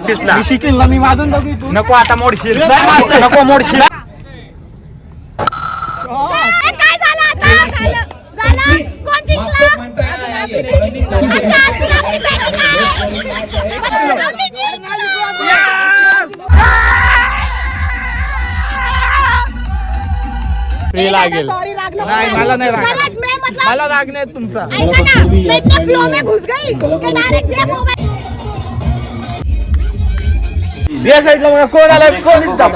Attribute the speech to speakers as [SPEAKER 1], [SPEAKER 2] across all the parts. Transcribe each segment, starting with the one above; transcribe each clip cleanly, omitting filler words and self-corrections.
[SPEAKER 1] प्रॅक्टिसला.
[SPEAKER 2] मी शिकेल ना, मी वाजून बघू तू.
[SPEAKER 1] नको आता मोडशील, नको मोडशील.
[SPEAKER 3] काय झालं आता? झालं कोण जिंकला?
[SPEAKER 1] लागेल.
[SPEAKER 2] नाही मला नाही लागत, मला राग नाही तुमचा.
[SPEAKER 3] ऐका ना, मैं इतना फ्लो में घुस गई कि डायरेक्ट ये मोबाइल.
[SPEAKER 2] या साईडला बघा कोण आलाय, कोण दिसतं.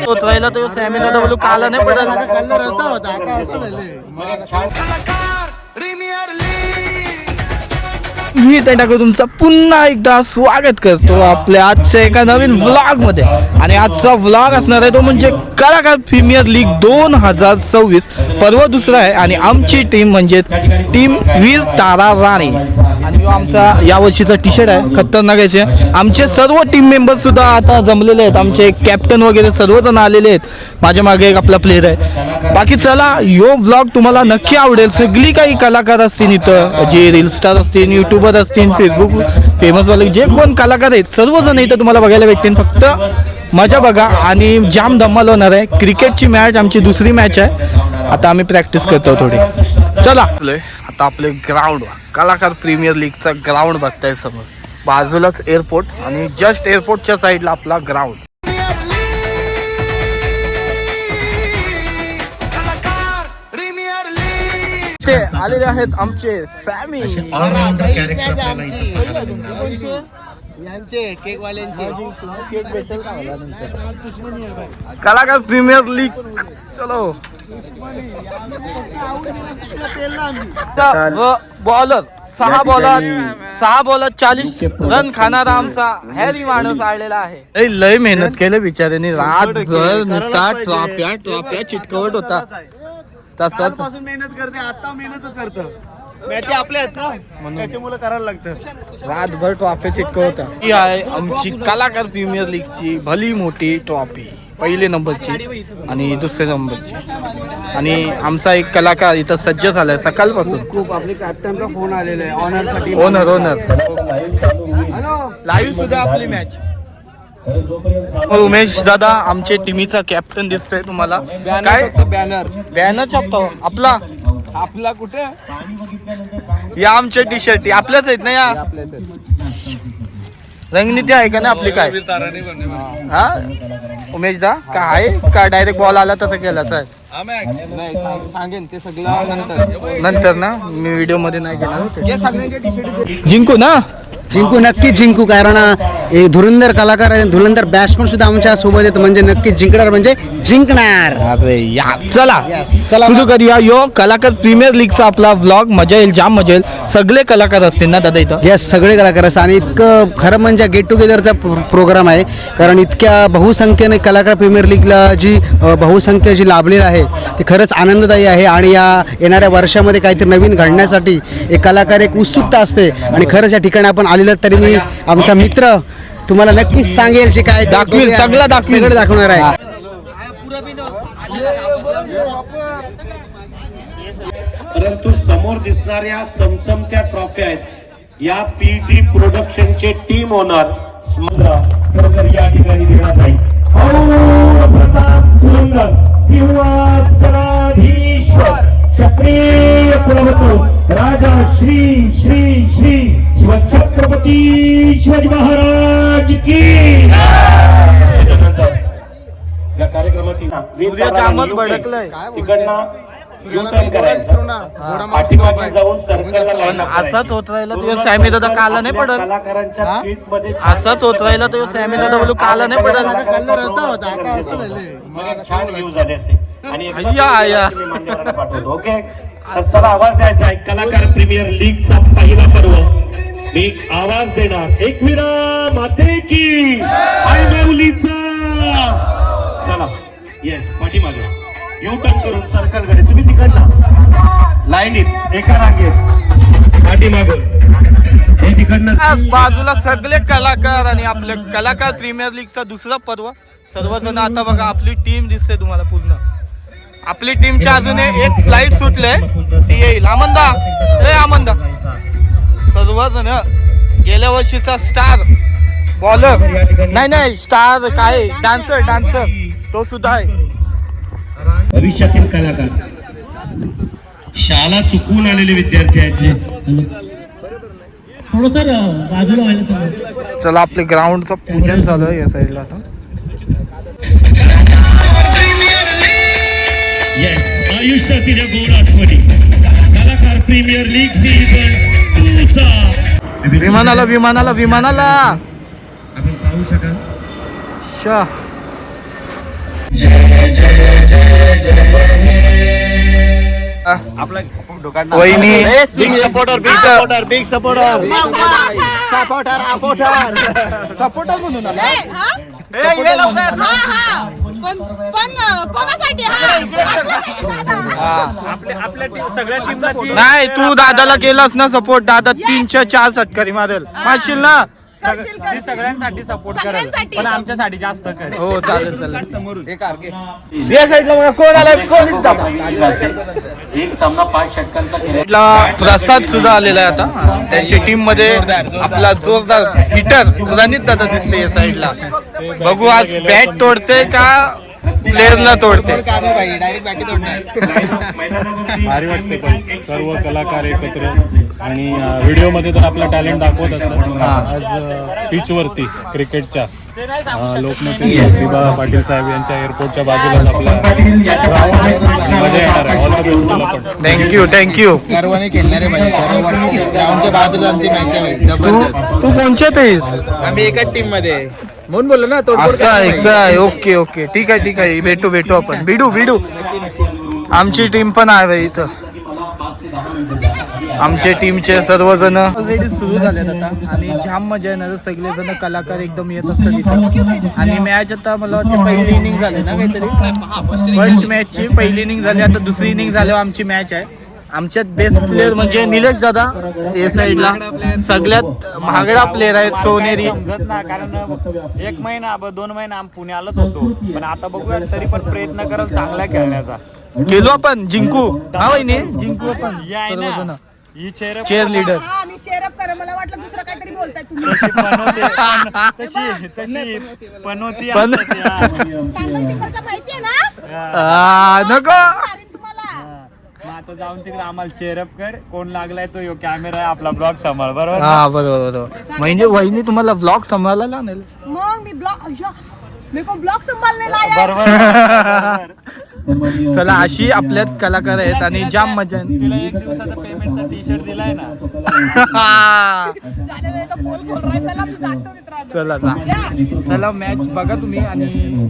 [SPEAKER 2] तोत्रायला तो सॅमिना डब्ल्यू काला नाही पडत. कलर असा होता, आता असं झालंय. मी त्यांच्याकडे तुमचं पुन्हा एकदा स्वागत करतो आपल्या आजच्या एका नवीन व्लॉग मध्ये. आणि आजचा व्लॉग असणार आहे तो म्हणजे कलाकार प्रीमियर लीग 2026 पर्व दुसरा आहे. आणि आमची टीम म्हणजे टीम वीर तारा राणी. आणि आमचा यावर्षीचा टी शर्ट आहे खतरनाक आहे. आमचे सर्व टीम मेंबर्स सुद्धा आता जमलेले आहेत, आमचे कॅप्टन वगैरे सर्वजण आलेले आहेत. माझ्या मागे एक आपला प्लेअर आहे. बाकी चला, यो व्लॉग तुम्हाला नक्की आवडेल. सगळी काही कलाकार असतील इथं, जे रील स्टार असतील, युट्यूबर असतील, फेसबुक फेमस वाले जे कोण कलाकार आहेत सर्वजण इथं तुम्हाला बघायला भेटतील. फक्त मजा बघा आणि जाम धमाल होणार आहे. क्रिकेटची मॅच आमची दुसरी मॅच आहे. आता आम्ही प्रॅक्टिस करतो थोडी. चला आता आपले ग्राउंड, कलाकार प्रीमियर लीगचा ग्राउंड बघताय समोर. बाजूलाच एअरपोर्ट आणि जस्ट एअरपोर्टच्या साईडला आपला ग्राउंड. ते आलेले आहेत आमचे सॅमी यांचे केकवाल्यांचे. केक भेटेल का मला नंतर? कलाकार प्रीमियर लीग. चलो बॉलर 6 बॉलर 40 रन खाणारा आमचा हॅरी माणूस आलेला आहे. लय मेहनत केलं बिचाऱ्याने, रातभर नुसता ट्रॉफ्या चिटकवत होता. तसंच मेहनत करते, आता मेहनत करतं. मॅची आपल्या आहेत ना, त्याच्यामुळे करायला लागतं. रातभर ट्रॉफी चिटकवता. ही आहे आमची कलाकार प्रीमियर लीगची भली मोठी ट्रॉफी, पहिल्या नंबरची आणि दुसऱ्या नंबरची. आणि आमचा एक कलाकार इथं सज्ज झालाय सकाळपासून. खूप आपले कॅप्टनचा फोन आलेला आहे ऑनरसाठी. ओनर लाईव्ह सुद्धा आपली मॅच. उमेश दादा आमच्या टीमीचा कॅप्टन दिसतोय तुम्हाला. काय बॅनर छापतो आपला कुठे? या आमच्या टी शर्ट आपल्याच आहेत ना, या रणनीती आहे का ना आपली? काय हा उमेश दा काय का डायरेक्ट बॉल आला तसं केला सर? सांगेन ते सगळं नंतर ना, मी व्हिडिओ मध्ये नाही केला. जिंकू ना,
[SPEAKER 4] जिंकू, नक्कीच जिंकू. कारण धुरंधर कलाकार आहे, धुरंधर बॅट्समन सुद्धा आमच्या सोबत येत, म्हणजे नक्कीच जिंकणार म्हणजे जिंकणार.
[SPEAKER 2] चला सुरू करूया यो कलाकार प्रीमियर लीगचा आपला व्लॉग. मजा येईल, जाम मजा येईल. सगळे कलाकार असतील ना दादा इथं?
[SPEAKER 4] यस, सगळे कलाकार असतात. आणि इतकं खरं म्हणजे गेट टुगेदरचा प्रोग्राम आहे. कारण इतक्या बहुसंख्येने कलाकार प्रीमियर लीगला जी बहुसंख्या जी लाभलेली आहे ती खरंच आनंददायी आहे. आणि या येणाऱ्या वर्षामध्ये काहीतरी नवीन घडण्यासाठी एक कलाकार एक उत्सुकता असते. आणि खरंच या ठिकाणी आपण आलेलं, तरी मी आमचा मित्र तुम्हाला नक्कीच सांगेल जे काय
[SPEAKER 2] दाखवेल, सगळं
[SPEAKER 4] दाखवणार आहे.
[SPEAKER 5] परंतु समोर दिसणाऱ्या चमचमत्या ट्रॉफी आहेत. या पीजी प्रोडक्शनचे टीम ओनर या ठिकाणी देण्यात जाईल. क्षत्रिय कुलवतू राजा श्री श्री श्री शिवछत्रपती शिवाजी महाराज की. या कार्यक्रमातील
[SPEAKER 2] असाच होत राहिला तो सॅमी दादा काला नाही पडत.
[SPEAKER 5] कलाकारांच्या ट्विटमध्ये
[SPEAKER 2] असाच होत राहिला तो सॅमी दादा बोलू काला नाही पडत.
[SPEAKER 5] कलर असा होता, आता असं झालंय. छान व्ह्यू झाले असते. आणि मान्यवरांना पाठवतो. ओके, तर चला आवाज द्यायचा आहे. कलाकार प्रीमियर लीगचा पहिला पर्व मी आवाज देणार. एकविरा माते की आई माऊलीचा. चला येस, पाठीमागे यू टर्न करून सर्कल कडे तुम्ही तिकडनं लाईनीत एका रांगेत पाठीमागून हे तिकडनं.
[SPEAKER 2] बाजूला सगळे कलाकार आणि आपले कलाकार प्रीमियर लीगचा दुसरा पर्व. सर्वजण आता बघा आपली टीम दिसते तुम्हाला पूर्ण. आपली टीमच्या अजून एक फ्लाईट सुटले, ती येईल. आमंदा सर्वजण गेल्या वर्षीचा स्टार बॉलर नाही स्टार काय डान्सर तो सुद्धा आहे.
[SPEAKER 5] भविष्यातील कलाकार शाळा चुकवून आलेले विद्यार्थी आहेत.
[SPEAKER 6] थोडं बाजूला व्हायला चालू.
[SPEAKER 2] चला आपले ग्राउंडचं पूजन चालू आहे या साईडला आता.
[SPEAKER 5] आयुष्यातील या गोड आठवणी कलाकार प्रीमियर लीग सीझन 2 चा
[SPEAKER 2] विमानाला
[SPEAKER 5] आपण पाहू शकाल.
[SPEAKER 2] शा वहिनी
[SPEAKER 1] बिग सपोर्टर
[SPEAKER 2] सपोर्टर म्हणून आला.
[SPEAKER 3] पण कोणासाठी
[SPEAKER 1] सगळ्या टीमला
[SPEAKER 2] नाही तू दादाला केलास ना सपोर्ट. दादा 304 षटकारी मारेल मारशील ना.
[SPEAKER 1] सगळ्यांसाठी सपोर्ट करेल पण आमच्यासाठी जास्त करेल.
[SPEAKER 2] हो चालेल या साईडला बघा कोण आला.
[SPEAKER 5] एक सामना 5 षटकांचा केला.
[SPEAKER 2] साईडला प्रसाद सुद्धा आलेला आहे आता. त्यांची टीम मध्ये आपला जोरदार हिटर रणित दादा दिसते या साईडला. बघू आज बॅट तोडते का प्लेअरला तोडते.
[SPEAKER 7] भारी वाटते पण सर्व कलाकार एकत्र आणि व्हिडिओमध्ये तर आपलं टॅलेंट दाखवत असतात. आज पिचवरती क्रिकेटच्या लोकनेते दिबा पाटील साहेब यांच्या एअरपोर्टच्या बाजूलाच आपल्या मजा येणार आहे. ऑल द बेस्ट तुला पण.
[SPEAKER 2] थँक्यू.
[SPEAKER 8] गर्वाने खेळणारे पाहिजे. ग्राउंडच्या बाजूला आमची मॅच आहे.
[SPEAKER 2] तू कोणच्यात आहेस.
[SPEAKER 8] आम्ही एकाच टीम मध्ये म्हणून बोललो ना.
[SPEAKER 2] असं आहे काय. ओके ठीक आहे भेटू आपण. बिडू आमची टीम पण आहे भाई इथं. आमच्या टीमचे सर्वजण ऑलरेडी सुरू झालेत आता आणि जाम मजा येणार. सगळेजण कलाकार एकदम येत असतात इथं. आणि मॅच आता मला वाटतं पहिली इनिंग झाली ना काहीतरी. फर्स्ट मॅचची पहिली इनिंग झाली. आता दुसरी इनिंग झाल्यावर आमची मॅच आहे. आमच्यात बेस्ट प्लेअर म्हणजे निलेश दादा या साईडला सगळ्यात महागडा प्लेअर आहे. सोनेरी
[SPEAKER 1] समजत ना कारण 1 महिना 2 महिना आम्ही पुण्यालाच होतो पण आता बघूया तरी पण प्रयत्न कराल चांगला खेळण्याचा.
[SPEAKER 2] गेलो आपण जिंकू. हा वहिनी जिंकू आपण सर्वजण.
[SPEAKER 1] ही
[SPEAKER 2] चेअर लीडर
[SPEAKER 3] आणि चेअरअप करा. मला वाटलं दुसरं काहीतरी बोलताय तुम्ही.
[SPEAKER 1] तशी पनोती
[SPEAKER 2] पण-
[SPEAKER 3] टांगल टिकलचं माहितीये ना.
[SPEAKER 2] नको.
[SPEAKER 3] मारीन तुम्हाला.
[SPEAKER 1] मग आता जाऊन तिकडे आम्हाला चेअरअप कर. कोण लागलाय तो यो कॅमेरा आहे आपला ब्लॉग सांभाळ बरोबर.
[SPEAKER 2] हा बरोबर. म्हणजे वहिनी तुम्हाला ब्लॉग सांभाळायला लागेल.
[SPEAKER 3] मग मी मेरे को ब्लॉग संभालने लाया.
[SPEAKER 1] बरोबर.
[SPEAKER 2] चला अशी आपल्यात कलाकार आहेत आणि जाम मजा आहे.
[SPEAKER 1] तिला 1 दिवसाचा पेमेंटचा टी शर्ट दिलाय ना.
[SPEAKER 3] जाने वेळेला बोल रहा है. चला मी जातो मित्रांनो.
[SPEAKER 2] चला चला मॅच बघा तुम्ही आणि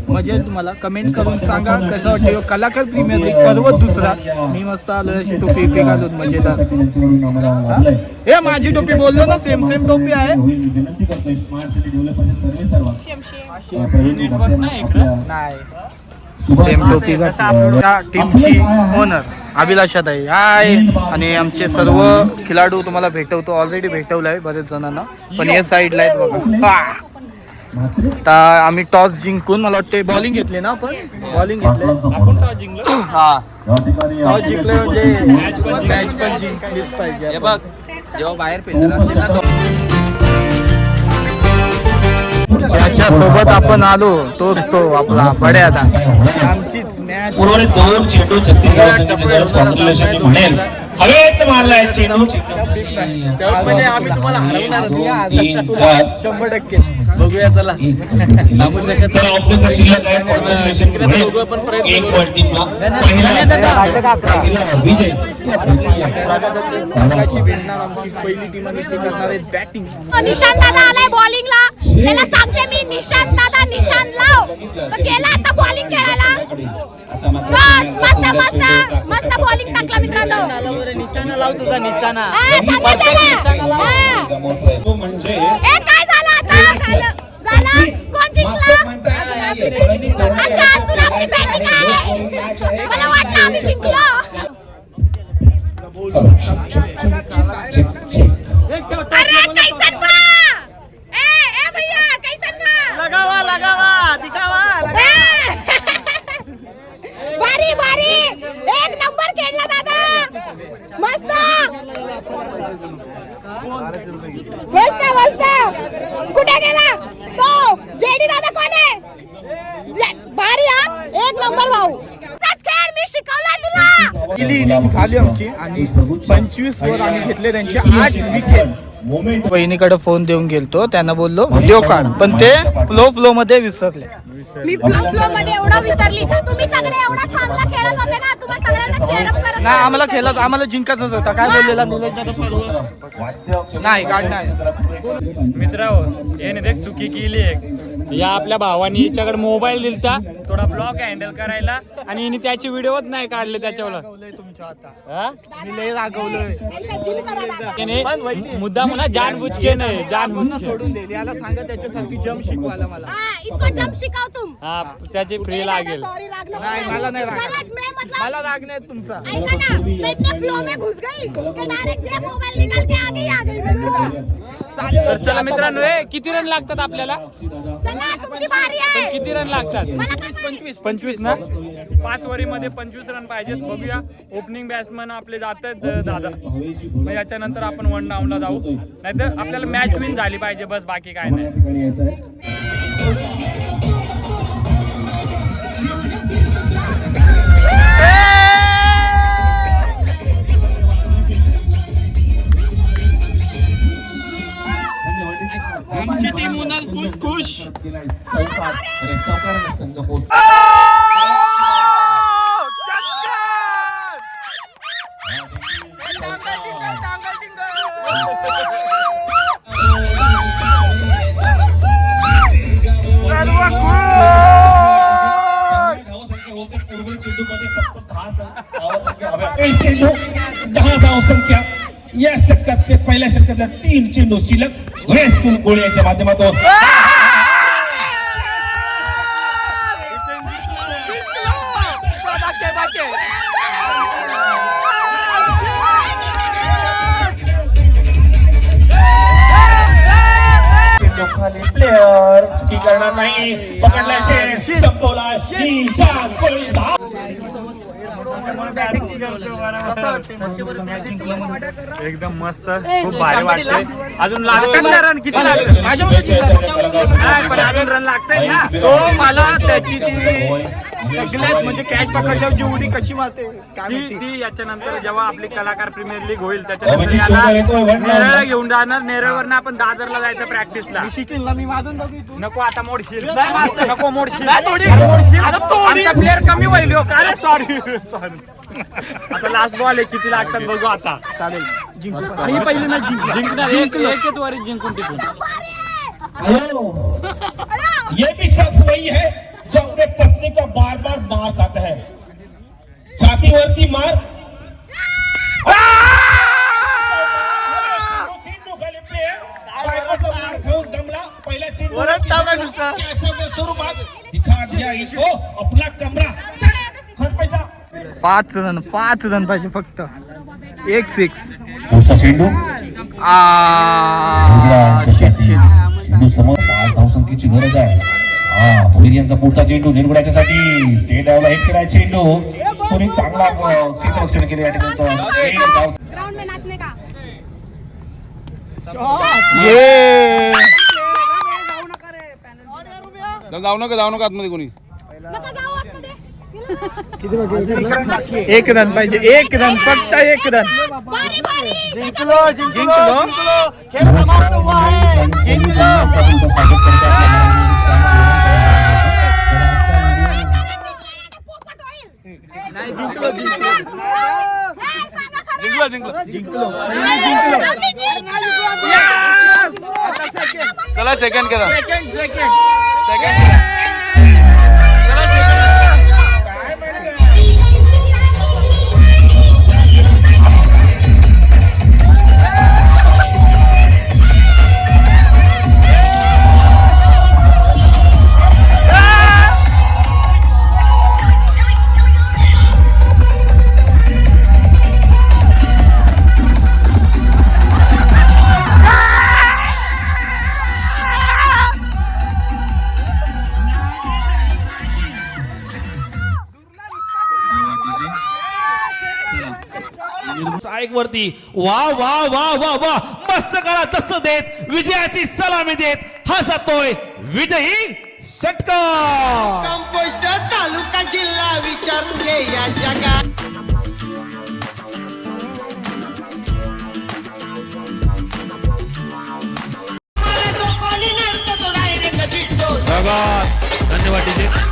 [SPEAKER 2] मजा येईल तुम्हाला. कमेंट करून सांगा कसं वाटतं. कलाकार प्रीमियर लीग पर्व दुसरा. मी मस्त आलो अशी टोपी घालून मजेदार. हे माझी टोपी बोललो ना सेम टोपी आहे. नाही सेम टोपी टीमची ओनर अभिलाषात आहे. हाय. आणि आमचे सर्व खेळाडू तुम्हाला भेटवतो. ऑलरेडी भेटवलं आहे बरेच जणांना पण या साईडला आहेत बघा. आता आम्ही टॉस जिंकून मला वाटते बॉलिंग घेतली ना आपण. बॉलिंग घेतले आपण. टॉस जिंकलो. हा टॉस जिंकले म्हणजे मॅच पण जिंकलीच पाहिजे.
[SPEAKER 8] बघ जेव्हा बाहेर फिरणार
[SPEAKER 2] ज्याच्या सोबत आपण आलो तोच तो आपला बड्यादा. आमचीच मॅच.
[SPEAKER 5] उर्वरित 2 चेंडू छत्तीसगड म्हणेल हवेत मारलाय चेंडू.
[SPEAKER 8] म्हणजे आम्ही तुम्हाला हरवणार.
[SPEAKER 5] 3, 4
[SPEAKER 2] 100%
[SPEAKER 8] बघूया. चला सांगू शकत
[SPEAKER 5] चला ऑब्जेक्ट शिल्लक आहे. कॉंग्रॅच्युलेशन म्हणेल एक वर टीमला पहिला विजय.
[SPEAKER 2] आमची पहिली टीम आणि ते करणार आहेत बॅटिंग.
[SPEAKER 3] निशान दादा आलाय बॉलिंगला. त्याला सांगते मी निशान दादा निशान लाव. तर गेला आता बॉलिंग खेळायला. मस्त बॉलिंग टाकला मित्रांनो.
[SPEAKER 8] निशाणा लाव तुझा निशाणा.
[SPEAKER 5] म्हणजे
[SPEAKER 3] काय झालं आता. झालं कोण जिंकला. अच्छा तुला आपली बॅटिंग आहे. मला वाटलं आम्ही जिंकलो. अरे कैसन बा. ए भैया कैसन बा. लगावा दिखावा. भारी 1 नंबर खेळला दादा. मस्त. कुठे गेला तो जेडी दादा कोण आहे भारी हा एक नंबर भाऊ खेळ मी शिकवला तुला
[SPEAKER 2] पहिली इनिंग झाली आमची आणि 25 वर आम्ही घेतले त्यांचे 8 विकेट. बहिणीकडे फोन देऊन गेलतो, त्यांना बोललो व्हिडिओ काढ, पण ते फ्लो मध्ये विसरले.
[SPEAKER 3] मी फ्लो मध्ये एवढा विसरली. तुम्ही सगळे एवढा चांगला खेळत होते ना, तुम्हाला सगळ्यांना चेअर अप करत
[SPEAKER 2] नाही, आम्हाला खेळत, आम्हाला जिंकायचंच होता. काय बोललेला नाही काय नाही.
[SPEAKER 1] मित्रांनो याने देख चुकी केली एक. या आपल्या भावानी याच्याकडे मोबाईल दिलता थोडा ब्लॉग हँडल करायला आणि हिने त्याचे व्हिडिओच नाही काढले त्याच्यावर. मुद्दा म्हणा जानबूझ के नाही, जानबूझ
[SPEAKER 2] सोडून दे, याला सांगा त्याच्यासाठी जम्प शिकवायला मला.
[SPEAKER 3] इसको जंप शिकाव तुम.
[SPEAKER 1] हा त्याची फ्री लागेल.
[SPEAKER 3] सॉरी लागलो
[SPEAKER 2] नाही, मला नाही राग.
[SPEAKER 3] मैं मतलब
[SPEAKER 2] मला राग नाही तुमचा.
[SPEAKER 3] ऐका ना, मैं इतने फ्लो में घुस गई कि डायरेक्ट ये मोबाइल निकाल के आगे ही आ गई.
[SPEAKER 1] तर चला मित्रांनो, किती रन लागतात आपल्याला?
[SPEAKER 3] चला तुमची बारी आहे.
[SPEAKER 1] किती रन लागतात?
[SPEAKER 3] मला काय माहिती?
[SPEAKER 1] 25 ना. 5 ओव्हरीमध्ये 25 रन पाहिजेत. बघूया ओपनिंग बॅट्समन आपले जातात दादा. मग याच्यानंतर आपण 1 डाऊनला जाऊ, नाहीतर आपल्याला मॅच विन झाली पाहिजे, बस बाकी काय नाही.
[SPEAKER 2] आमची टीम होणार फुल खुश.
[SPEAKER 5] चेंडू 10 धावसंख्या या षटकातले पहिल्या षटकातल्या 3 चेंडू शिल्लक स्कूल गोळे यांच्या माध्यमातून. खाली प्लेअर चुकी करणार नाही, पकडल्याचे संपवला ईशान कोहली.
[SPEAKER 1] एकदम मस्त, खूप भारी वाटते. अजून लागतात ना रन? किती लागतात? पण अजून रन लागतात ना.
[SPEAKER 2] तो मला त्याची ती सगळ्यात म्हणजे कॅच पकडल्यावर जी उडी कशी मारते काय माहिती.
[SPEAKER 1] ती याच्यानंतर जेव्हा आपली कलाकार प्रीमियर लीग होईल त्याच्यानंतर नेरळ घेऊन जाणार. नेरळवरनं आपण दादरला जायचं प्रॅक्टिसला.
[SPEAKER 2] शिकेल ना मी मारून बघू.
[SPEAKER 1] नको आता मोडशील, नको मोडशील, आमचा प्लेअर कमी होईल. अरे सॉरी आता लास्ट बॉल आहे, किती लागतात बघू आता.
[SPEAKER 2] चालेल, जिंकू. ही पहिली मॅच
[SPEAKER 1] जिंकणार, एकच वारीत जिंकून टिकून.
[SPEAKER 5] ये भी शख्स वही है जो अपने पत्नी का बार बार मार खाता है. छातीवरती मार. चेंडू खाली प्लेयर बायकोचा मार खाऊन दमला. पहिल्या चेंडूच्या स्वरूपात दिखा दिया इसको अपना कमरा. खरपेचा
[SPEAKER 2] 5 रन पाहिजे फक्त. 1 6.
[SPEAKER 5] पुढचा चेंडू चेंडू समोर 5 धावसंख्येची गरज आहे. भोईर यांचा पुढचा चेंडू निर्गुण्याच्यासाठी स्टेट डावला हिट केलाय चेंडू. कोणी चांगला क्षेत्ररक्षण केले या ठिकाणी.
[SPEAKER 3] ग्राउंड में नाचने का.
[SPEAKER 2] ये
[SPEAKER 8] जाऊ नका आतमध्ये कोणी.
[SPEAKER 3] नका जाऊ आतमध्ये.
[SPEAKER 2] 1 रन पाहिजे. 1 रन, फक्त 1 रन.
[SPEAKER 3] बारी बारी.
[SPEAKER 2] जिंकलो. खेळ समाप्त हुआ है. जिंकलो.
[SPEAKER 8] चला सेकंड केला.
[SPEAKER 9] माईक वरती वा वा वा वा वा मस्त करा दस्त देत विजयाची सलामी देत हा जातोय विजयी षटकार.
[SPEAKER 10] कंपोस्ट तालुका जिल्हा विचारून घे या जगात.
[SPEAKER 9] धन्यवाद डीजे.